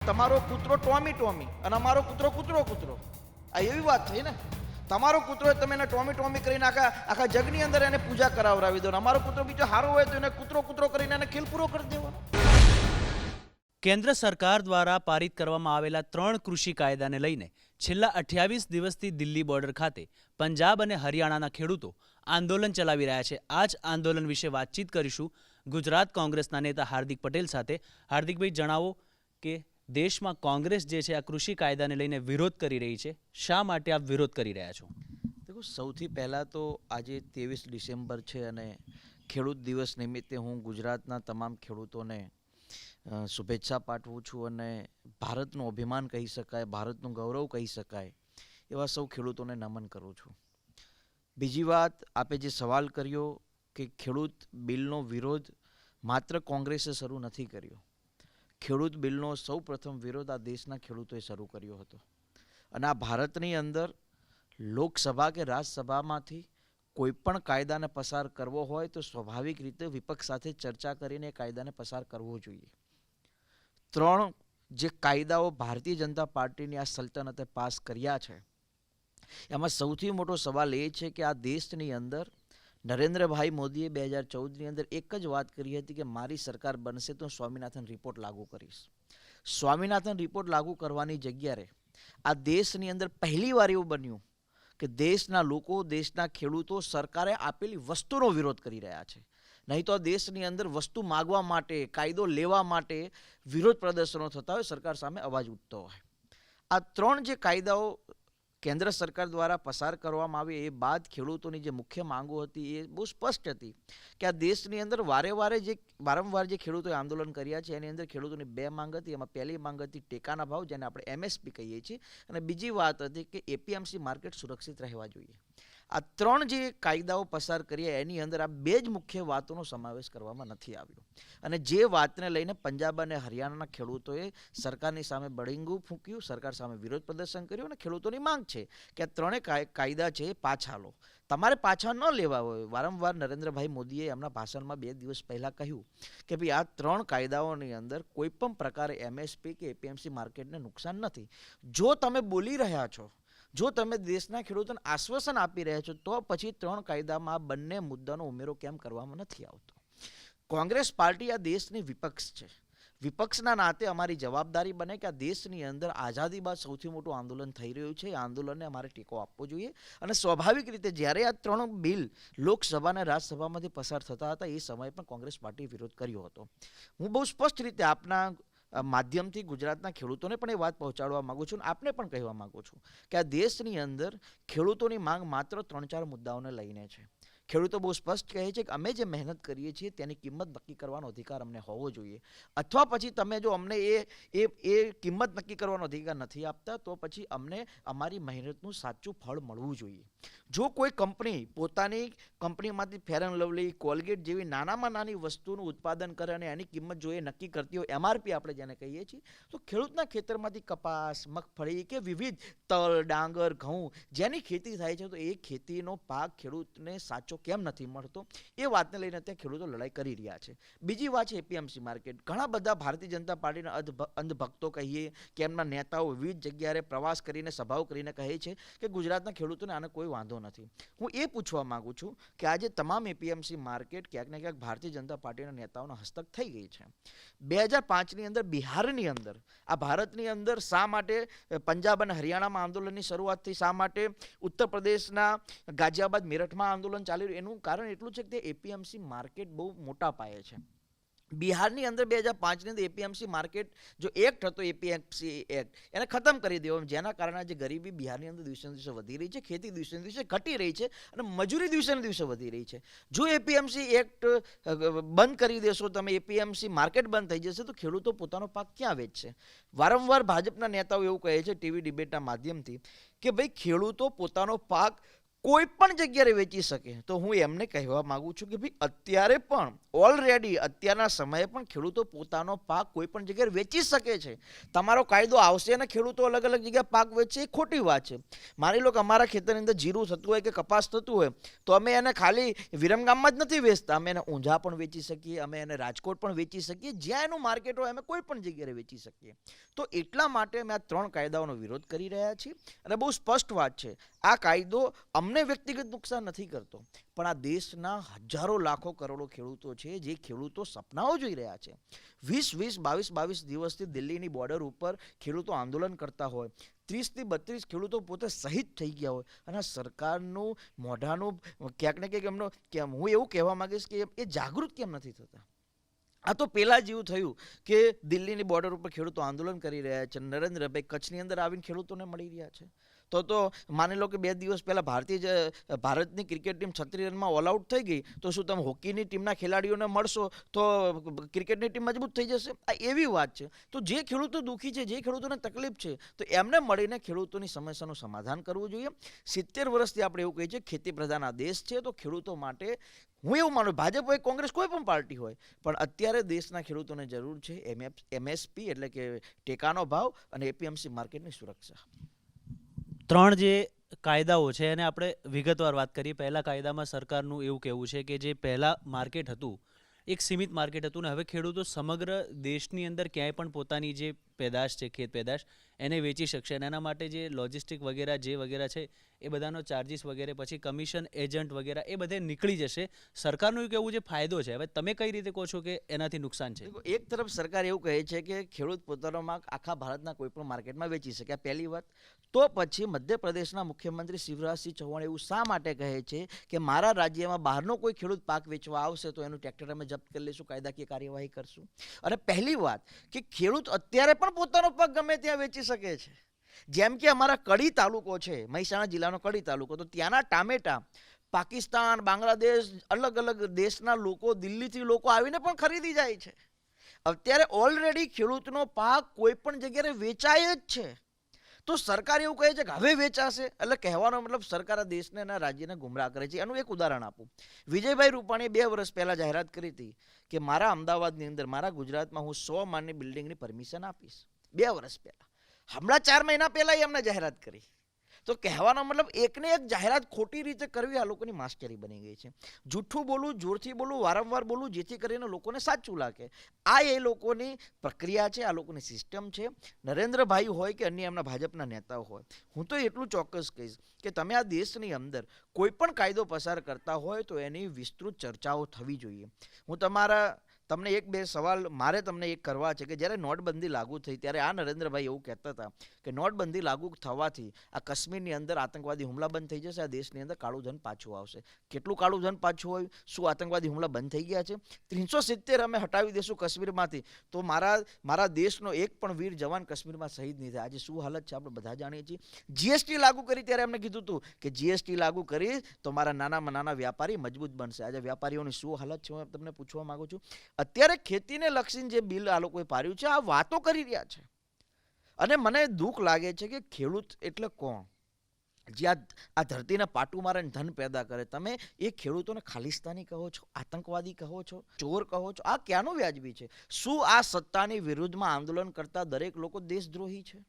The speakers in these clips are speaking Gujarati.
તમારો કૂતરો ટોમી ટોમી અને અમારો કૂતરો કૂતરો કૂતરો, આ એવી વાત થઈ ને. તમારો કૂતરો તમે એને ટોમી ટોમી કરીને આખા જગની અંદર એને પૂજા કરાવરાવી દો, અમારો કૂતરો બીજો સારો હોય તો એને કૂતરો કૂતરો કરીને એને ખેલ પૂરો કરી દેવાનો. કેન્દ્ર સરકાર દ્વારા પારિત કરવામાં આવેલા 3 કૃષિ કાયદાને લઈને છેલ્લા 28 દિવસથી દિલ્હી બોર્ડર ખાતે પંજાબ અને હરિયાણાના ખેડૂતો આંદોલન ચલાવી રહ્યા છે. આ જ આંદોલન વિશે વાતચીત કરીશું ગુજરાત કોંગ્રેસના નેતા હાર્દિક પટેલ સાથે. હાર્દિકભાઈ, જણાવો કે દેશમાં કોંગ્રેસ જે છે આ કૃષિ કાયદાને લઈને વિરોધ કરી રહી છે, શા માટે આપ વિરોધ કરી રહ્યા છો? દેખો, સૌથી પહેલાં તો આજે 23 ડિસેમ્બર છે અને ખેડૂત દિવસ નિમિત્તે હું ગુજરાતના તમામ ખેડૂતોને શુભેચ્છા પાઠવું છું અને ભારતનું અભિમાન કહી શકાય, ભારતનું ગૌરવ કહી શકાય એવા સૌ ખેડૂતોને નમન કરું છું. બીજી વાત, આપે જે સવાલ કર્યો કે ખેડૂત બિલનો વિરોધ માત્ર કોંગ્રેસે શરૂ નથી કર્યો. ખેડૂત બિલનો સૌ પ્રથમ વિરોધ આ દેશના ખેડૂતોએ શરૂ કર્યો હતો અને આ ભારતની અંદર લોકસભા કે રાજ્યસભામાંથી કોઈ પણ કાયદાને પસાર કરવો હોય તો સ્વાભાવિક રીતે વિપક્ષ સાથે ચર્ચા કરીને કાયદાને પસાર કરવો જોઈએ. 3 જે કાયદાઓ ભારતીય જનતા પાર્ટીની આ સલ્તનતે પાસ કર્યા છે એમાં સૌથી મોટો સવાલ એ છે કે આ દેશની અંદર નરેન્દ્રભાઈ મોદીએ 2014ની અંદર એક જ વાત કરી હતી કે મારી સરકાર બનશે તો સ્વામિનાથન રિપોર્ટ લાગુ કરીશ. સ્વામિનાથન રિપોર્ટ લાગુ કરવાની જગ્યાએ આ દેશની અંદર પહેલીવાર એવું બન્યું કે દેશના લોકો, દેશના ખેડૂતો સરકારે આપેલી વસ્તુનો વિરોધ કરી રહ્યા છે. નહીં તો આ દેશની અંદર વસ્તુ માગવા માટે, કાયદો લેવા માટે વિરોધ પ્રદર્શનો થતા હોય, સરકાર સામે અવાજ ઉઠતો હોય. આ 3 જે કાયદાઓ કેન્દ્ર સરકાર દ્વારા પસાર કરવામાં આવી એ બાદ ખેડૂતોની જે મુખ્ય માંગો હતી એ બહુ સ્પષ્ટ હતી કે આ દેશની અંદર વારંવાર જે ખેડૂતોએ આંદોલન કર્યા છે એની અંદર ખેડૂતોની 2 માંગ હતી. એમાં પહેલી માંગ હતી ટેકાના ભાવ, જેને આપણે MSP કહીએ છીએ, અને બીજી વાત હતી કે APMC માર્કેટ સુરક્ષિત રહેવા જોઈએ. આ 3 જે કાયદાઓ પસાર કર્યા એની અંદર આ 2 જ મુખ્ય વાતોનો સમાવેશ કરવામાં નથી આવ્યો અને જે વાતને લઈને પંજાબ અને હરિયાણાના ખેડૂતોએ સરકારની સામે બળિંગું ફૂંક્યું, સરકાર સામે વિરોધ પ્રદર્શન કર્યું અને ખેડૂતોની માંગ છે કે આ 3 કાયદા છે એ પાછા લો. તમારે પાછા ન લેવા હોય. વારંવાર નરેન્દ્રભાઈ મોદીએ એમના ભાષણમાં 2 દિવસ પહેલાં કહ્યું કે ભાઈ આ 3 કાયદાઓની અંદર કોઈ પણ પ્રકારે MSP કે APMC માર્કેટને નુકસાન નથી. જો તમે બોલી રહ્યા છો, જો તમે દેશના ખેડૂતોને આશ્વાસન આપી રહ્યા છો તો પછી 3 કાયદામાં આ બંને મુદ્દાનો ઉમેરો કેમ કરવામાં નથી આવતો? કોંગ્રેસ પાર્ટી આ દેશની વિપક્ષ છે. વિપક્ષના નાતે અમારી જવાબદારી બને કે આ દેશની અંદર આઝાદી બાદ સૌથી મોટું આંદોલન થઈ રહ્યું છે. આ આંદોલનને અમારે ટેકો આપવો જોઈએ અને સ્વાભાવિક રીતે જ્યારે આ 3 બિલ લોકસભા અને રાજ્યસભામાંથી પસાર થતા હતા એ સમયે પણ કોંગ્રેસ પાર્ટીએ વિરોધ કર્યો હતો. હું બહુ સ્પષ્ટ રીતે આપના માધ્યમથી ગુજરાતના ખેડૂતોને પણ એ વાત પહોંચાડવા માગું છું અને આપને પણ કહેવા માગું છું કે આ દેશની અંદર ખેડૂતોની માંગ માત્ર 3-4 મુદ્દાઓને લઈને છે. ખેડૂતો બહુ સ્પષ્ટ કહે છે કે અમે જે મહેનત કરીએ છીએ તેની કિંમત નક્કી કરવાનો અધિકાર અમને હોવો જોઈએ, અથવા પછી તમે જો અમને એ કિંમત નક્કી કરવાનો અધિકાર નથી આપતા તો પછી અમને અમારી મહેનતનું સાચું ફળ મળવું જોઈએ. જો કોઈ કંપની પોતાની કંપનીમાંથી ફેર એન્ડ લવલી, કોલગેટ જેવી નાનામાં નાની વસ્તુનું ઉત્પાદન કરે અને એની કિંમત જો એ નક્કી કરતી હોય, MRP આપણે જેને કહીએ છીએ, તો ખેડૂતના ખેતરમાંથી કપાસ, મગફળી કે વિવિધ તલ, ડાંગર, ઘઉં જેની ખેતી થાય છે તો એ ખેતીનો પાક ખેડૂતને સાચો કેમ નથી મળતો એ વાતને લઈને અત્યારે ખેડૂતો લડાઈ કરી રહ્યા છે. બીજી વાત છે APMC માર્કેટ. ઘણા બધા ભારતીય જનતા પાર્ટીના અંધભક્તો કહીએ કે એમના નેતાઓ વિવિધ જગ્યાએ પ્રવાસ કરીને, સભાઓ કરીને કહે છે કે ગુજરાતના ખેડૂતોને આને કોઈ વાંધો નથી. હું એ પૂછવા માંગુ છું કે આજે તમામ APMC માર્કેટ ક્યાંક ને ક્યાંક ભારતીય જનતા પાર્ટીના નેતાઓના હસ્તક થઈ ગઈ છે. 2005ની અંદર બિહારની અંદર, આ ભારતની અંદર શા માટે પંજાબ અને હરિયાણામાં આંદોલનની શરૂઆત થઈ, શા માટે ઉત્તર પ્રદેશના ગાઝિયાબાદ, મેરઠમાં આંદોલન ચાલી રહ્યું, એનું કારણ એટલું છે કે તે APMC માર્કેટ બહુ મોટા પાયે છે. બિહારની અંદર 2005ની અંદર APMC માર્કેટ જો એક્ટ હતો, APMC એક્ટ, એને ખતમ કરી દેવો, જેના કારણે જે ગરીબી બિહારની અંદર દિવસે દિવસે વધી રહી છે, ખેતી દિવસે દિવસે ઘટી રહી છે અને મજૂરી દિવસે દિવસે વધી રહી છે. જો APMC એક્ટ બંધ કરી દેશો તમે, APMC માર્કેટ બંધ થઈ જશે તો ખેડૂતો પોતાનો પાક ક્યાં વેચશે? વારંવાર ભાજપના નેતાઓ એવું કહે છે ટીવી ડિબેટના માધ્યમથી કે ભાઈ ખેડૂતો પોતાનો પાક કોઈ પણ જગ્યાએ વેચી શકે. તો હું એમને કહેવા માંગુ છું કે ભાઈ અત્યારે પણ ઓલરેડી અત્યારના સમયે પણ ખેડૂતો પોતાનો પાક કોઈ પણ જગ્યાએ વેચી શકે છે. તમારો કાયદો આવશે અને ખેડૂતો અલગ અલગ જગ્યાએ પાક વેચે, એ ખોટી વાત છે. માની લો કે અમારા ખેતરની અંદર જીરું થતું હોય કે કપાસ થતું હોય તો અમે એને ખાલી વિરમગામમાં જ નથી વેચતા, અમે એને ઊંઝા પણ વેચી શકીએ, અમે એને રાજકોટ પણ વેચી શકીએ, જ્યાં એનું માર્કેટ હોય અમે કોઈ પણ જગ્યાએ વેચી શકીએ. તો એટલા માટે અમે આ 3 કાયદાઓનો વિરોધ કરી રહ્યા છીએ. અને બહુ સ્પષ્ટ વાત છે, આ કાયદો અમને વ્યક્તિગત નુકસાન નથી કરતો, પણ આ દેશના હજારો લાખો કરોડો ખેડૂતો છે જે ખેડૂતો સપનાઓ જોઈ રહ્યા છે. 22 દિવસથી દિલ્હીની બોર્ડર ઉપર ખેડૂતો આંદોલન કરતા હોય, 30 થી 32 ખેડૂતો પોતે શહીદ થઈ ગયા હોય, અને સરકારનું મોઢાનું ક્યાંક ને ક્યાંક એમનો હું એવું કહેવા માંગીશ કે એ જાગૃત કેમ નથી થતા. આ તો પહેલાં જેવું થયું કે દિલ્હીની બોર્ડર ઉપર ખેડૂતો આંદોલન કરી રહ્યા છે, નરેન્દ્રભાઈ કચ્છની અંદર આવીને ખેડૂતોને મળી રહ્યા છે. તો માની લો કે 2 દિવસ પહેલાં ભારતની ક્રિકેટ ટીમ 36 રનમાં ઓલ આઉટ થઈ ગઈ, તો શું તમે હોકીની ટીમના ખેલાડીઓને મળશો તો ક્રિકેટની ટીમ મજબૂત થઈ જશે? આ એવી વાત છે. તો જે ખેડૂતો દુઃખી છે, જે ખેડૂતોને તકલીફ છે, તો એમને મળીને ખેડૂતોની સમસ્યાનું સમાધાન કરવું જોઈએ. 70 વર્ષથી આપણે એવું કહીએ છીએ ખેતી પ્રધાન આ દેશ છે, તો ખેડૂતો માટે હું એવું માનું, ભાજપ હોય, કોંગ્રેસ, કોઈ પણ પાર્ટી હોય, પણ અત્યારે દેશના ખેડૂતોને જરૂર છે MSP એટલે કે ટેકાનો ભાવ અને APMC માર્કેટની સુરક્ષા. 3 જે કાયદાઓ છે એને આપણે વિગતવાર વાત કરીએ. પહેલા કાયદામાં સરકારનું એવું કહેવું છે કે જે પહેલાં માર્કેટ હતું એક સીમિત માર્કેટ હતું ને હવે ખેડૂતો સમગ્ર દેશની અંદર ક્યાંય પણ પોતાની જે પેદાશ છે, ખેત પેદાશ, એને વેચી શકશે. અને એના માટે જે લોજિસ્ટિક વગેરે છે એ બધાનો ચાર્જિસ વગેરે, પછી કમિશન એજન્ટ વગેરે એ બધે નીકળી જશે. સરકારનું એવું કહેવું છે ફાયદો છે. હવે તમે કઈ રીતે કહો છો કે એનાથી નુકસાન છે? એક તરફ સરકાર એવું કહે છે કે ખેડૂત પોતાનો માલ આખા ભારતના કોઈ પણ માર્કેટમાં વેચી શકે, આ પહેલી વાત. તો પછી મધ્યપ્રદેશના મુખ્યમંત્રી શિવરાજસિંહ ચૌહાણ એવું શા માટે કહે છે કે મારા રાજ્યમાં બહારનો કોઈ ખેડૂત પાક વેચવા આવશે તો એનું ટ્રેક્ટર અમે જપ્ત કરી લઈશું, કાયદાકીય કાર્યવાહી કરશું? અને પહેલી વાત કે ખેડૂત અત્યારે પણ પોતાનો પાક ગમે ત્યાં વેચી શકે છે. જેમ કે અમારા કડી તાલુકો છે, મહેસાણા જિલ્લાનો કડી તાલુકો, તો ત્યાંના ટામેટા પાકિસ્તાન, બાંગ્લાદેશ, અલગ અલગ દેશના લોકો, દિલ્હીથી લોકો આવીને પણ ખરીદી જાય છે. અત્યારે ઓલરેડી ખેડૂતનો પાક કોઈ પણ જગ્યાએ વેચાય જ છે. તો સરકાર એવું કહે છે કે હવે વેચાશે, એટલે કહેવાનો મતલબ સરકાર આ દેશને અને રાજ્યને ગુમરાહ કરે છે. એનું એક ઉદાહરણ આપું. વિજયભાઈ રૂપાણીએ 2 વર્ષ પહેલાં જાહેરાત કરી હતી કે મારા અમદાવાદની અંદર, મારા ગુજરાતમાં હું 100 માળની બિલ્ડિંગની પરમિશન આપીશ. 2 વર્ષ પહેલાં. હમણાં 4 મહિના પહેલાં એમને જાહેરાત કરી. તો કહેવાનો મતલબ એકને એક જાહેરાત ખોટી રીતે કરવી આ લોકોની માસ્ટરી બની ગઈ છે. જૂઠું બોલવું, જોરથી બોલવું, વારંવાર બોલવું, જેથી કરીને લોકોને સાચું લાગે. આ એ લોકોની પ્રક્રિયા છે, આ લોકોની સિસ્ટમ છે. નરેન્દ્રભાઈ હોય કે અન્ય એમના ભાજપના નેતાઓ હોય, હું તો એટલું ચોક્કસ કહીશ કે તમે આ દેશની અંદર કોઈ પણ કાયદો પસાર કરતા હોય તો એની વિસ્તૃત ચર્ચાઓ થવી જોઈએ. હું તમને 1-2 સવાલ મારે તમને એક કરવા છે કે જ્યારે નોટબંધી લાગુ થઈ ત્યારે આ નરેન્દ્રભાઈ એવું કહેતા હતા કે નોટબંધી લાગુ થવાથી આ કાશ્મીરની અંદર આતંકવાદી હુમલા બંધ થઈ જશે, આ દેશની અંદર કાળું ધન પાછું આવશે. કેટલું કાળું ધન પાછું આવ્યું? શું આતંકવાદી હુમલા બંધ થઈ ગયા છે? 370 અમે હટાવી દઈશું કાશ્મીરમાંથી તો મારા દેશનો એક પણ વીર જવાન કાશ્મીરમાં શહીદ નહીં થાય. આજે શું હાલત છે આપણે બધા જાણીએ છીએ. GST લાગુ કરી ત્યારે એમને કીધું હતું કે GST લાગુ કરી તો મારા નાનામાં નાના વ્યાપારી મજબૂત બનશે. આજે વ્યાપારીઓની શું હાલત છે હું તમને પૂછવા માંગુ છું. અત્યારે ખેતીને લક્ષીને જે બિલ આ લોકોએ પાડ્યું છે, આ વાતો કરી રહ્યા છે. અને મને દુઃખ લાગે છે કે ખેડૂત એટલે કોણ? જે આ ધરતીને પાટું મારે ધન પેદા કરે. તમે એ ખેડૂતોને ખાલિસ્તાની કહો છો, આતંકવાદી કહો છો, ચોર કહો છો. આ ક્યાંનું વ્યાજબી છે? શું આ સત્તાની વિરુદ્ધમાં આંદોલન કરતા દરેક લોકો દેશદ્રોહી છે?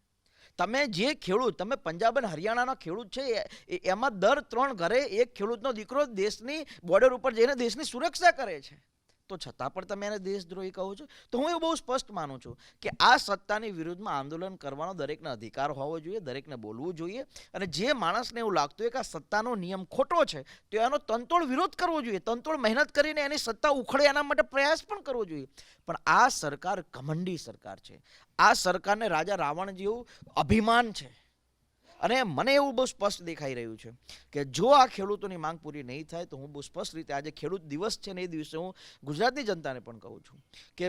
તમે જે ખેડૂત, તમે પંજાબ અને હરિયાણાનો ખેડૂત છે, એમાં દર 3 ઘરે એક ખેડૂતનો દીકરો દેશની બોર્ડર ઉપર જઈને દેશની સુરક્ષા કરે છે. તો છતાં પણ તમે એને દેશદ્રોહી કહો છો. તો હું એવું બહુ સ્પષ્ટ માનું છું કે આ સત્તાની વિરુદ્ધમાં આંદોલન કરવાનો દરેકને અધિકાર હોવો જોઈએ, દરેકને બોલવું જોઈએ. અને જે માણસને એવું લાગતું હોય કે આ સત્તાનો નિયમ ખોટો છે તો એનો તનતોડ વિરોધ કરવો જોઈએ, તનતોડ મહેનત કરીને એની સત્તા ઉખડે એના માટે પ્રયાસ પણ કરવો જોઈએ. પણ આ સરકાર ઘમંડી સરકાર છે. આ સરકારને રાજા રાવણ જેવું અભિમાન છે. અને મને એવું બહુ સ્પષ્ટ દેખાઈ રહ્યું છે કે જો આ ખેડૂતોની માંગ પૂરી નહીં થાય તો હું બહુ સ્પષ્ટ રીતે, આજે ખેડૂત દિવસ છે ને એ દિવસે હું ગુજરાતની જનતાને પણ કહું છું કે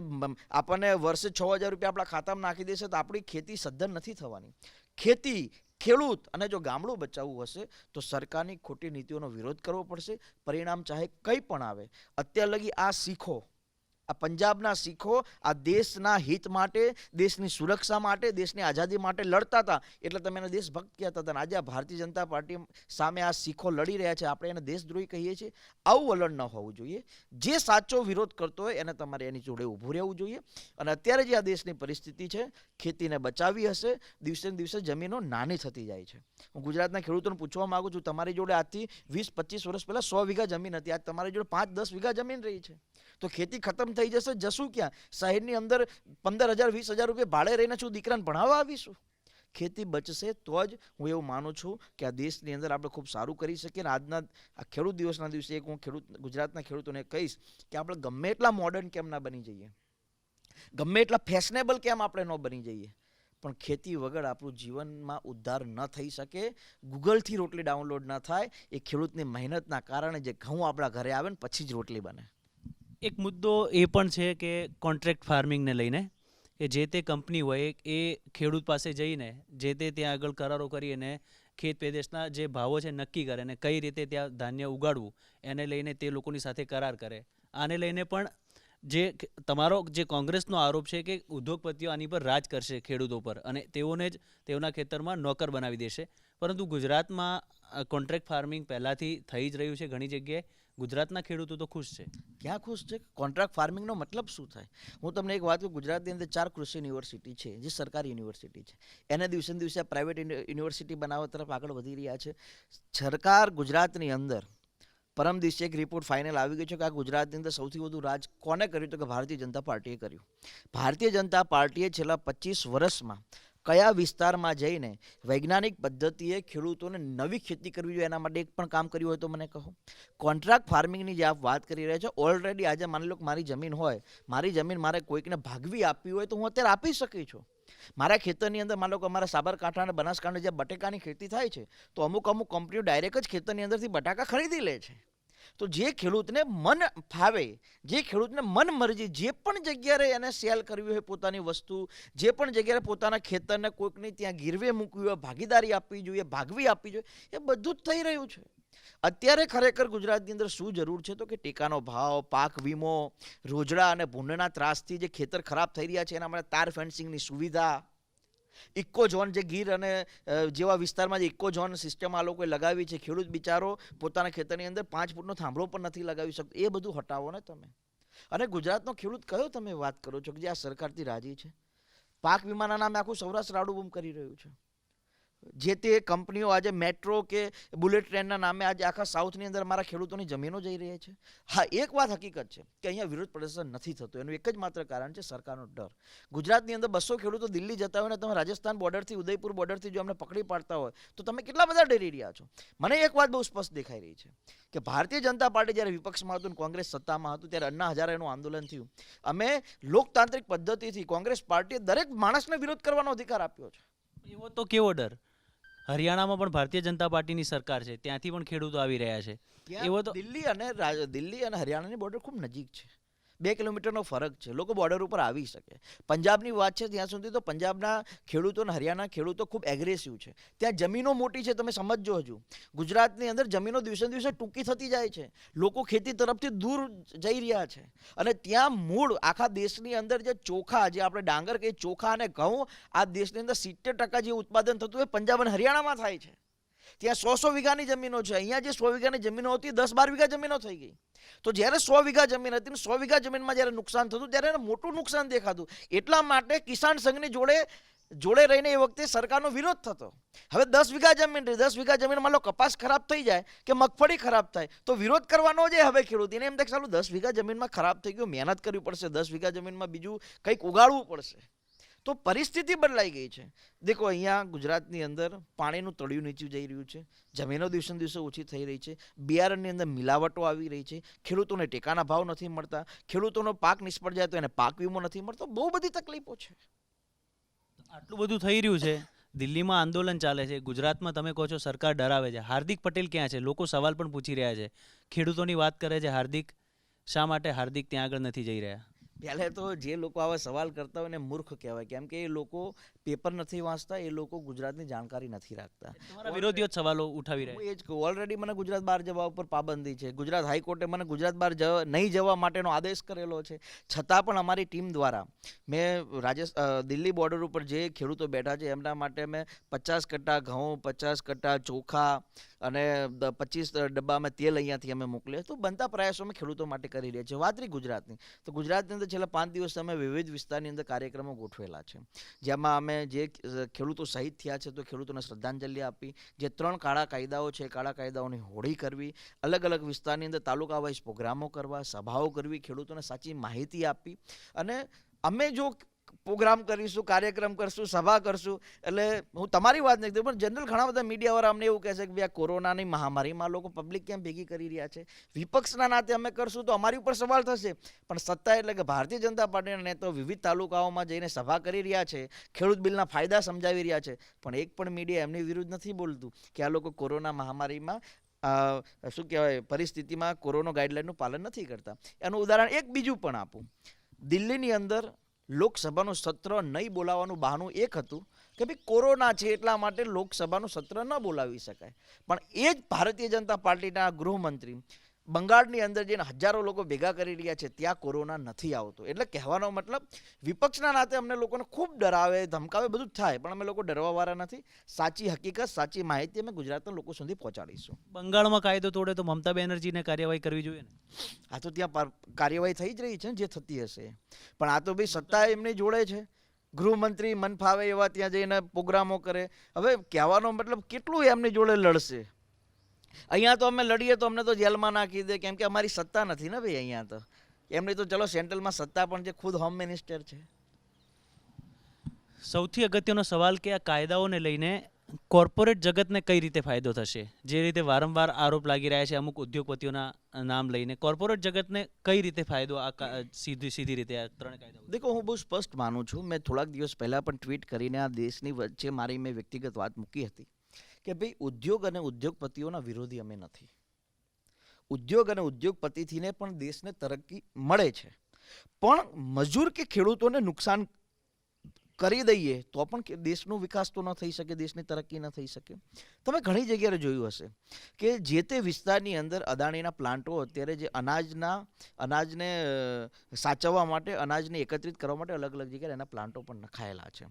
આપણને વર્ષે 6,000 રૂપિયા આપણા ખાતામાં નાખી દેશે તો આપણી ખેતી સદ્ધર નથી થવાની. ખેતી, ખેડૂત અને જો ગામડું બચાવવું હશે તો સરકારની ખોટી નીતિઓનો વિરોધ કરવો પડશે. પરિણામ ચાહે કંઈ પણ આવે. અત્યાર લગી આ શીખો, આ પંજાબના શીખો આ દેશના હિત માટે, દેશની સુરક્ષા માટે, દેશની આઝાદી માટે લડતા હતા, એટલે તમે એને દેશભક્ત કહેતા હતા. આજે આ ભારતીય જનતા પાર્ટી સામે આ શીખો લડી રહ્યા છે, આપણે એને દેશદ્રોહી કહીએ છીએ. આવું વલણ ન હોવું જોઈએ. જે સાચો વિરોધ કરતો હોય એને તમારે એની જોડે ઊભું રહેવું જોઈએ. અને અત્યારે જે આ દેશની પરિસ્થિતિ છે, ખેતીને બચાવી હશે, દિવસે ને દિવસે જમીનો નાની થતી જાય છે. હું ગુજરાતના ખેડૂતોને પૂછવા માંગુ છું, તમારી જોડે આજથી 20-25 વર્ષ પહેલાં 100 વીઘા જમીન હતી, આજ તમારી જોડે 5-10 વીઘા જમીન રહી છે. તો ખેતી ખતમ થઈ જશે, જશું ક્યાં? શહેરની અંદર 15,000-20,000 રૂપિયા ભાડે રહીને શું દીકરાને ભણાવવા આવીશું? ખેતી બચશે તો જ હું એવું માનું છું કે આ દેશની અંદર આપણે ખૂબ સારું કરી શકીએ. અને આજના આ ખેડૂત દિવસના દિવસે એક હું ગુજરાતના ખેડૂતોને કહીશ કે આપણે ગમે એટલા મોડર્ન કેમ ના બની જઈએ, ગમે એટલા ફેશનેબલ કેમ આપણે ન બની જઈએ, પણ ખેતી વગર આપણું જીવનમાં ઉદ્ધાર ન થઈ શકે. ગૂગલથી રોટલી ડાઉનલોડ ન થાય. એ ખેડૂતની મહેનતના કારણે જે ઘઉં આપણા ઘરે આવે ને પછી જ રોટલી બને. એક મુદ્દો એ પણ છે કે કોન્ટ્રાક્ટ ફાર્મિંગને લઈને કે જે તે કંપની હોય એ ખેડૂત પાસે જઈને જે તે ત્યાં આગળ કરારો કરી અને ખેત પેદાશના જે ભાવો છે નક્કી કરે અને કઈ રીતે ત્યાં ધાન્ય ઉગાડવું એને લઈને તે લોકોની સાથે કરાર કરે. આને લઈને પણ જે તમારો જે કોંગ્રેસનો આરોપ છે કે ઉદ્યોગપતિઓ આની પર રાજ કરશે ખેડૂતો પર અને તેઓને જ તેઓના ખેતરમાં નોકર બનાવી દેશે. પરંતુ ગુજરાતમાં કોન્ટ્રાક્ટ ફાર્મિંગ પહેલાંથી થઈ જ રહ્યું છે ઘણી જગ્યાએ. ગુજરાતના ખેડૂતો તો ખુશ છે. ક્યાં ખુશ છે? કોન્ટ્રાક્ટ ફાર્મિંગનો મતલબ શું થાય? હું તમને એક વાત કહું, ગુજરાતની અંદર 4 કૃષિ યુનિવર્સિટી છે જે સરકારી યુનિવર્સિટી છે. એને દિવસે ને દિવસે પ્રાઇવેટ યુનિવર્સિટી બનાવવા તરફ આગળ વધી રહ્યા છે. સરકાર ગુજરાતની અંદર પરમ દિવસે એક રિપોર્ટ ફાઇનલ આવી ગયો છે કે આ ગુજરાતની અંદર સૌથી વધુ રાજ કોને કર્યું? તો કે ભારતીય જનતા પાર્ટીએ કર્યું. ભારતીય જનતા પાર્ટીએ છેલ્લા 25 વર્ષમાં કયા વિસ્તારમાં જઈને વૈજ્ઞાનિક પદ્ધતિએ ખેડૂતોને નવી ખેતી કરવી જોઈએ એના માટે એક પણ કામ કર્યું હોય તો મને કહો. કોન્ટ્રાક્ટ ફાર્મિંગની જે આપ વાત કરી રહ્યા છો, ઓલરેડી આજે માની લો કે મારી જમીન હોય, મારી જમીન મારે કોઈકને ભાગવી આપવી હોય તો હું અત્યારે આપી શકી છું. મારા ખેતરની અંદર માનો કે અમારા સાબરકાંઠા અને બનાસકાંઠા જે બટેકાની ખેતી થાય છે તો અમુક કંપનીઓ ડાયરેક્ટ જ ખેતરની અંદરથી બટાકા ખરીદી લે છે. તો જે ખેડૂતને મન ફાવે, જે ખેડૂતને મન મરજી જે પણ જગ્યાએ એને સેલ કરવી હોય પોતાની વસ્તુ, જે પણ જગ્યાએ પોતાના ખેતરને કોઈકની ત્યાં ગીરવે મૂકવી હોય, ભાગીદારી આપવી જોઈએ, ભાગવી આપવી જોઈએ, એ બધું જ થઈ રહ્યું છે. અત્યારે ખરેખર ગુજરાતની અંદર શું જરૂર છે તો કે ટેકાનો ભાવ, પાક વીમો, રોજડા અને ભૂંડના ત્રાસથી જે ખેતર ખરાબ થઈ રહ્યા છે એના માટે તાર ફેન્સિંગની સુવિધા, ઇકો ઝોન જે ગીર અને જેવા વિસ્તારમાં જે ઇકો ઝોન સિસ્ટમ આ લોકોએ લગાવી છે, ખેડૂત બિચારો પોતાના ખેતરની અંદર 5 ફૂટનો થાંભલો પણ નથી લગાવી શકતો. એ બધું હટાવો ને તમે. અને ગુજરાતનો ખેડૂત કયો તમે વાત કરો છો કે જે આ સરકારથી રાજી છે? પાક વીમાના નામે આખું સૌરાષ્ટ્ર રાડુબૂમ કરી રહ્યું છે. જે તે કંપનીઓ આજે મેટ્રો કે બુલેટ ટ્રેનના નામે આજે આખા સાઉથની અંદર મારા ખેડૂતોની જમીનો જઈ રહી છે. હા, એક વાત હકીકત છે કે અહીંયા વિરોધ પ્રદર્શન નથી થતું. એનું એક જ માત્ર કારણ છે સરકારનો ડર. ગુજરાતની અંદર 200 ખેડૂતો દિલ્હી જતા હોય ને તમે રાજસ્થાન બોર્ડરથી, ઉદયપુર બોર્ડરથી જો અમને પકડી પાડતા હોય તો તમે કેટલા બધા ડરી રહ્યા છો? મને એક વાત બહુ સ્પષ્ટ દેખાઈ રહી છે કે ભારતીય જનતા પાર્ટી જ્યારે વિપક્ષમાં હતું, કોંગ્રેસ સત્તામાં હતું, ત્યારે અન્ના હજારેનું આંદોલન થયું. અમે લોકતાંત્રિક પદ્ધતિથી કોંગ્રેસ પાર્ટીએ દરેક માણસને વિરોધ કરવાનો અધિકાર આપ્યો છે. એવો તો કેવો ડર? હરિયાણામાં પણ ભારતીય જનતા પાર્ટીની સરકાર છે, ત્યાંથી પણ ખેડૂતો આવી રહ્યા છે. એવો તો દિલ્હી અને હરિયાણાની બોર્ડર ખૂબ નજીક છે. 2 કિલોમીટરનો ફરક છે. લોકો બોર્ડર ઉપર આવી શકે. પંજાબની વાત છે ત્યાં સુધી તો પંજાબના ખેડૂતો અને હરિયાણા ખેડૂતો ખૂબ એગ્રેસિવ છે. ત્યાં જમીનો મોટી છે, તમે સમજો. હજુ ગુજરાતની અંદર જમીનો દિવસે દિવસે ટૂંકી થતી જાય છે. લોકો ખેતી તરફથી દૂર જઈ રહ્યા છે. અને ત્યાં મૂળ આખા દેશની અંદર જે ચોખા, જે આપણે ડાંગર કહીએ, ચોખા અને ઘઉં, આ દેશની અંદર 70% જે ઉત્પાદન થતું હોય પંજાબ અને હરિયાણામાં થાય છે. ત્યાં 100 વીઘાની જમીનો છે. અહીંયા જે 100 વીઘાની જમીનો હતી 10-12 વીઘા જમીનો થઈ ગઈ. તો જ્યારે 100 વીઘા જમીન હતી, 100 વીઘા જમીનમાં જ્યારે નુકસાન થતું ત્યારે એને મોટું નુકસાન દેખાતું. એટલા માટે કિસાન સંઘની જોડે રહીને એ વખતે સરકારનો વિરોધ થતો. હવે 10 વીઘા જમીન રહી, 10 વીઘા જમીનમાં કપાસ ખરાબ થઈ જાય કે મગફળી ખરાબ થાય તો વિરોધ કરવાનો જ હવે ખેડૂત. એને એમ થાય ચાલો 10 વીઘા જમીનમાં ખરાબ થઈ ગયું, મહેનત કરવી પડશે, 10 વીઘા જમીનમાં બીજું કંઈક ઉગાડવું પડશે. તો પરિસ્થિતિ બદલાઈ ગઈ છે. દેખો, અહીંયા ગુજરાતની અંદર પાણીનું તળિયું નીચું જઈ રહ્યું છે, જમીનો દિવસે દિવસે ઓછી થઈ રહી છે, બિયારણની અંદર મિલાવટો આવી રહી છે, ખેડૂતોને ટેકાના ભાવ નથી મળતા, ખેડૂતોનો પાક નિષ્ફળ જાય તો એને પાક વીમો નથી મળતો. બહુ બધી તકલીફો છે. આટલું બધું થઈ રહ્યું છે, દિલ્હીમાં આંદોલન ચાલે છે, ગુજરાતમાં તમે કહો છો સરકાર ડરાવે છે. હાર્દિક પટેલ ક્યાં છે? લોકો સવાલ પણ પૂછી રહ્યા છે. ખેડૂતોની વાત કરે છે હાર્દિક. શા માટે હાર્દિક ત્યાં આગળ નથી જઈ રહ્યા? પહેલે તો જે લોકો આવા સવાલ કરતા હોય ને મૂર્ખ કહેવાય, કેમ કે એ લોકો પેપર નથી વાંચતા, એ લોકો ગુજરાતની જાણકારી નથી રાખતા. તમારા વિરોધીઓ જ સવાલો ઉઠાવી રહ્યા હું એ જ કહું, ઓલરેડી મને ગુજરાત બહાર જવા ઉપર પાબંદી છે. ગુજરાત હાઈકોર્ટે મને ગુજરાત બહાર નહીં જવા માટેનો આદેશ કરેલો છે. છતાં પણ અમારી ટીમ દ્વારા મેં દિલ્હી બોર્ડર ઉપર જે ખેડૂતો બેઠા છે એમના માટે મેં 50 કટ્ટા ઘઉં, 50 કટ્ટા ચોખા અને 25 ડબ્બા અમે તેલ અહીંયાથી અમે મોકલીએ. તો બનતા પ્રયાસો અમે ખેડૂતો માટે કરી રહ્યા છીએ. વાત રહી ગુજરાતની, તો ગુજરાતની અંદર છેલ્લા 5 દિવસ અમે વિવિધ વિસ્તારની અંદર કાર્યક્રમો ગોઠવેલા છે, જેમાં અમે જે ખેડૂતો શહીદ થયા છે તો ખેડૂતોને શ્રદ્ધાંજલિ આપી, જે 3 કાળા કાયદાઓ છે કાળા કાયદાઓની હોળી કરવી, અલગ અલગ વિસ્તારની અંદર તાલુકા વાઇઝ પ્રોગ્રામો કરવા, સભાઓ કરવી, ખેડૂતોને સાચી માહિતી આપી. અને અમે જો પ્રોગ્રામ કરીશું, કાર્યક્રમ કરશું, સભા કરશું, એટલે હું તમારી વાત નહીં કરું, પણ જનરલ ઘણા બધા મીડિયાવાળા અમને એવું કહે છે કે ભાઈ આ કોરોનાની મહામારીમાં લોકો પબ્લિક કેમ ભેગી કરી રહ્યા છે. વિપક્ષના નાતે અમે કરશું તો અમારી ઉપર સવાલ થશે, પણ સત્તા એટલે કે ભારતીય જનતા પાર્ટીના નેતાઓ વિવિધ તાલુકાઓમાં જઈને સભા કરી રહ્યા છે, ખેડૂત બિલના ફાયદા સમજાવી રહ્યા છે, પણ એક પણ મીડિયા એમની વિરુદ્ધ નથી બોલતું કે આ લોકો કોરોના મહામારીમાં શું કહેવાય પરિસ્થિતિમાં કોરોના ગાઈડલાઈનનું પાલન નથી કરતા. એનું ઉદાહરણ એક બીજું પણ આપું. દિલ્હીની અંદર લોકસભાનું સત્ર નહીં બોલાવવાનું બહાનું એક હતું કે ભાઈ કોરોના છે એટલા માટે લોકસભાનું સત્ર ન બોલાવી શકાય, પણ એ જ ભારતીય જનતા પાર્ટીના ગૃહમંત્રી બંગાળની અંદર જઈને હજારો લોકો ભેગા કરી રહ્યા છે, ત્યાં કોરોના નથી આવતો. એટલે કહેવાનો મતલબ વિપક્ષના નાતે અમને લોકોને ખૂબ ડરાવે, ધમકાવે, બધું જ થાય, પણ અમે લોકો ડરવાવાળા નથી. સાચી હકીકત, સાચી માહિતી અમે ગુજરાતના લોકો સુધી પહોંચાડીશું. બંગાળમાં કાયદો તોડે તો મમતા બેનર્જીને કાર્યવાહી કરવી જોઈએ ને? આ તો ત્યાં કાર્યવાહી થઈ જ રહી છે જે થતી હશે, પણ આ તો ભાઈ સત્તા એમની જોડે છે. ગૃહમંત્રી મન ફાવે એવા ત્યાં જઈને પ્રોગ્રામો કરે. હવે કહેવાનો મતલબ કેટલું એમની જોડે લડશે. અહીંયા તો અમે લડીએ તો અમને તો જેલમાં નાખી દે, કેમ કે અમારી સત્તા નથી ને ભાઈ. અહીંયા તો એમની તો ચલો સેન્ટ્રલમાં સત્તા પણ છે, ખુદ હોમ મિનિસ્ટર છે. સૌથી અગત્યનો સવાલ કે આ કાયદાઓને લઈને કોર્પોરેટ જગતને કઈ રીતે ફાયદો થશે? જે રીતે વારંવાર આરોપ લાગી રહ્યા છે અમુક ઉદ્યોગપતિઓના નામ લઈને, કોર્પોરેટ જગતને કઈ રીતે ફાયદો આ સીધી રીતે આ 3 કાયદાઓ? દેખો, હું બહુ સ્પષ્ટ માનું છું. મેં થોડાક દિવસ પહેલાં પણ ટ્વીટ કરીને આ દેશની વચ્ચે મારી મેં વ્યક્તિગત વાત મૂકી હતી કે ભાઈ ઉદ્યોગ અને ઉદ્યોગપતિઓના વિરોધી અમે નથી. ઉદ્યોગ અને ઉદ્યોગપતિથીને પણ દેશને તરક્કી મળે છે, પણ મજૂર કે ખેડૂતોને નુકસાન કરી દઈએ તો પણ દેશનો વિકાસ તો ન થઈ શકે, દેશની તરક્કી ન થઈ શકે. તમે ઘણી જગ્યાએ જોયું હશે કે જે તે વિસ્તારની અંદર અદાણીના પ્લાન્ટો અત્યારે જે અનાજને સાચવવા માટે, અનાજને એકત્રિત કરવા માટે અલગ અલગ જગ્યાએ એના પ્લાન્ટો પણ નખાયેલા છે.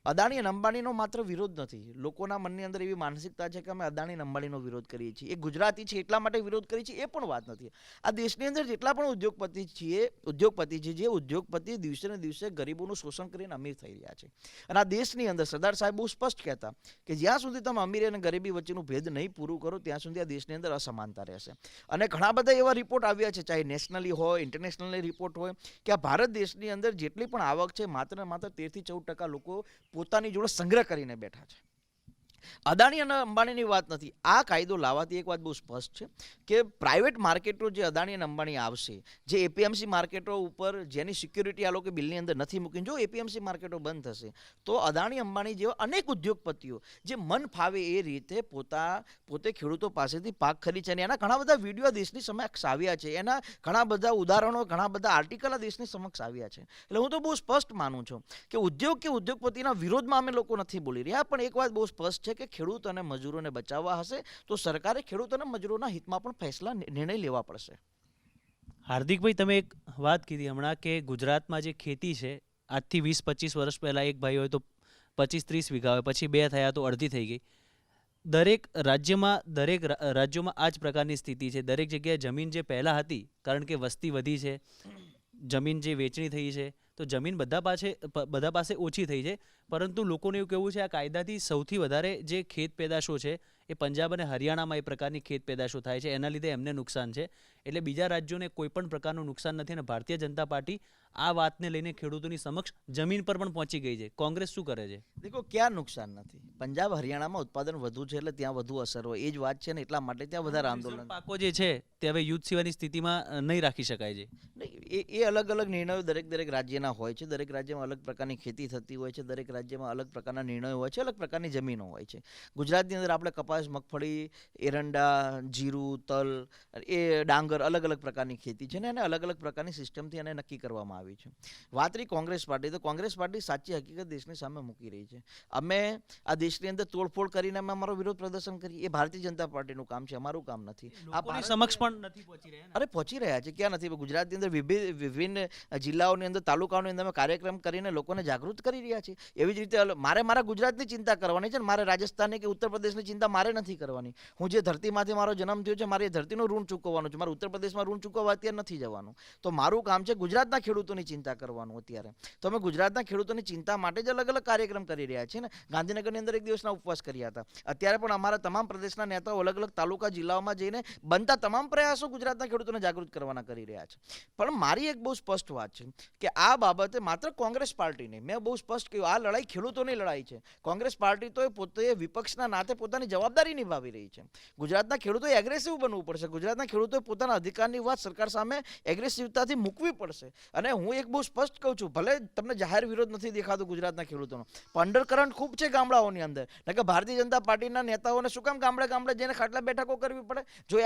અદાણી અને અંબાણીનો માત્ર વિરોધ નથી. લોકોના મનની અંદર એવી માનસિકતા છે કે અમે અદાણી અને અંબાણીનો વિરોધ કરીએ છીએ, એ ગુજરાતી છે એટલા માટે વિરોધ કરીએ છીએ, એ પણ વાત નથી. આ દેશની અંદર જેટલા પણ ઉદ્યોગપતિ છે, જે ઉદ્યોગપતિ દિવસે ને દિવસે ગરીબોનું શોષણ કરીને અમીર થઈ રહ્યા છે. અને આ દેશની અંદર સરદાર સાહેબ બહુ સ્પષ્ટ કહેતા કે જ્યાં સુધી તમે અમીર અને ગરીબી વચ્ચેનું ભેદ નહીં પૂરું કરો ત્યાં સુધી આ દેશની અંદર અસમાનતા રહેશે. અને ઘણા બધા એવા રિપોર્ટ આવ્યા છે, ચાહે નેશનલી હોય, ઇન્ટરનેશનલી રિપોર્ટ હોય, કે આ ભારત દેશની અંદર જેટલી પણ આવક છે માત્ર ને માત્ર 13 થી 14% લોકો પોતાની જોડે સંગ્રહ કરીને બેઠા છે. અદાણી અને અંબાણીની વાત નથી. આ કાયદો લાવવાથી એક વાત બહુ સ્પષ્ટ છે કે પ્રાઇવેટ માર્કેટો જે અદાણી અને અંબાણી આવશે, જે એપીએમસી માર્કેટો ઉપર જેની સિક્યુરિટી આ લોકો બિલની અંદર નથી મૂકી, જો એપીએમસી માર્કેટો બંધ થશે તો અદાણી અંબાણી જેવા અનેક ઉદ્યોગપતિઓ જે મન ફાવે એ રીતે પોતે ખેડૂતો પાસેથી પાક ખરીદે છે. એના ઘણા બધા વિડીયો દેશની સમક્ષ આવ્યા છે, એના ઘણા બધા ઉદાહરણો, ઘણા બધા આર્ટિકલ દેશની સમક્ષ આવ્યા છે. એટલે હું તો બહુ સ્પષ્ટ માનું છું કે ઉદ્યોગ કે ઉદ્યોગપતિના વિરોધમાં અમે લોકો નથી બોલી રહ્યા, પણ એક વાત બહુ સ્પષ્ટ છે કે ખેડૂત અને મજૂરોને બચાવવા હશે તો સરકારે ખેડૂત અને મજૂરોના હિતમાં પણ નિર્ણય લેવા પડશે. હાર્દિકભાઈ, તમે એક વાત કીધી હમણાં કે ગુજરાતમાં જે ખેતી છે આજથી 20-25 વર્ષ પહેલાં એક ભાઈ હોય તો 25-30 વીઘા હોય, પછી 2 થયા તો અડધી થઈ ગઈ. દરેક રાજ્યોમાં આ જ પ્રકારની સ્થિતિ છે. દરેક જગ્યાએ જમીન જે પહેલાં હતી, કારણ કે વસ્તી વધી છે, જમીન જે વેચણી થઈ છે, તો જમીન બધા પાસે ઓછી થઈ છે. પરંતુ લોકોને એવું કહેવું છે આ કાયદાથી સૌથી વધારે જે ખેત પેદાશો છે એ પંજાબ અને હરિયાણામાં એ પ્રકારની ખેત પેદાશો થાય છે, એના લીધે એમને નુકસાન છે. એટલે બીજા રાજ્યોને કોઈ પણ પ્રકારનું નુકસાન નથી. અને ભારતીય જનતા પાર્ટી આ વાતને લઈને ખેડૂતોની સમક્ષ જમીન પર પણ પહોંચી ગઈ છે. કોંગ્રેસ શું કરે છે? દેખો, ક્યાં નુકસાન નથી. પંજાબ હરિયાણામાં ઉત્પાદન વધુ છે એટલે ત્યાં વધુ અસર હોય, એ જ વાત છે ને, એટલા માટે ત્યાં વધારે આંદોલન. પાકો જે છે તે હવે યુદ્ધ સિવાયની સ્થિતિમાં નહીં રાખી શકાય છે. નહીં, એ અલગ અલગ નિર્ણયો દરેક રાજ્યના હોય છે. દરેક રાજ્યમાં અલગ પ્રકારની ખેતી થતી હોય છે. દરેક રાજ્યમાં અલગ પ્રકારના નિર્ણયો હોય છે. અલગ પ્રકારની જમીનો હોય છે. ગુજરાતની અંદર આપણે કપાસ, મગફળી, એરંડા, જીરું, તલ, એ ડાંગર, અલગ અલગ પ્રકારની ખેતી છે ને એને અલગ અલગ પ્રકારની સિસ્ટમથી એને નક્કી કરવામાં આવી છે. વાત રહી કોંગ્રેસ પાર્ટી, તો કોંગ્રેસ પાર્ટી સાચી હકીકત દેશની સામે મૂકી રહી છે. અમે આ દેશની અંદર તોડફોડ કરીને અમે અમારો વિરોધ પ્રદર્શન કરીએ, એ ભારતીય જનતા પાર્ટીનું કામ છે, અમારું કામ નથી. આ લોકોની સમક્ષ પણ નથી પહોંચી રહ્યા ને. અરે પહોંચી રહ્યા છે, ક્યાં નથી. ગુજરાતની અંદર વિભિન્ન જિલ્લાઓની અંદર, તાલુકાઓની અંદર અમે કાર્યક્રમ કરીને લોકોને જાગૃત કરી રહ્યા છીએ. એવી જ રીતે મારા ગુજરાતની ચિંતા કરવાની છે ને મારે રાજસ્થાનની કે ઉત્તર પ્રદેશની ચિંતા મારે નથી કરવાની. હું જે ધરતીમાંથી મારો જન્મ થયો છે, મારે એ ધરતીનું ઋણ ચૂકવવાનું છે. મારે ઉત્તર પ્રદેશમાં ઋણ ચૂકવવા અત્યારે નથી જવાનું. તો મારું કામ છે ગુજરાતના ખેડૂતોની ચિંતા કરવાનું. અત્યારે તો અમે ગુજરાતના ખેડૂતોની ચિંતા માટે જ અલગ અલગ કાર્યક્રમ કરી રહ્યા છીએ ને. ગાંધીનગરની અંદર 1 દિવસના ઉપવાસ કર્યા હતા. અત્યારે પણ અમારા તમામ પ્રદેશના નેતાઓ અલગ અલગ તાલુકા જિલ્લાઓમાં જઈને બનતા તમામ પ્રયાસો ગુજરાતના ખેડૂતોને જાગૃત કરવાના કરી રહ્યા છે. પણ મારી એક બહુ સ્પષ્ટ વાત છે કે આ બાબતે માત્ર કોંગ્રેસ પાર્ટી નહીં, મેં બહુ સ્પષ્ટ કહ્યું, આ લડાઈ ખેડૂતોની લડાઈ છે. કોંગ્રેસ પાર્ટી તો પોતે વિપક્ષના નાતે પોતાની જવાબદારી નિભાવી રહી છે. ગુજરાતના ખેડૂતોએ એગ્રેસિવ બનવું પડશે. ગુજરાતના ખેડૂતોએ પોતાના અધિકારની વાત સરકાર સામે એગ્રેસિવતાથી મૂકવી પડશે. અને હું એક બહુ સ્પષ્ટ કહું છું, ભલે તમને જાહેર વિરોધ નથી દેખાતો ગુજરાતના ખેડૂતોનો, પણ અંડરકરન્ટ ખૂબ છે ગામડાઓની અંદર. કે ભારતીય જનતા પાર્ટીના નેતાઓને શું કામ ગામડે જઈને ખાટલા બેઠકો કરવી પડે જો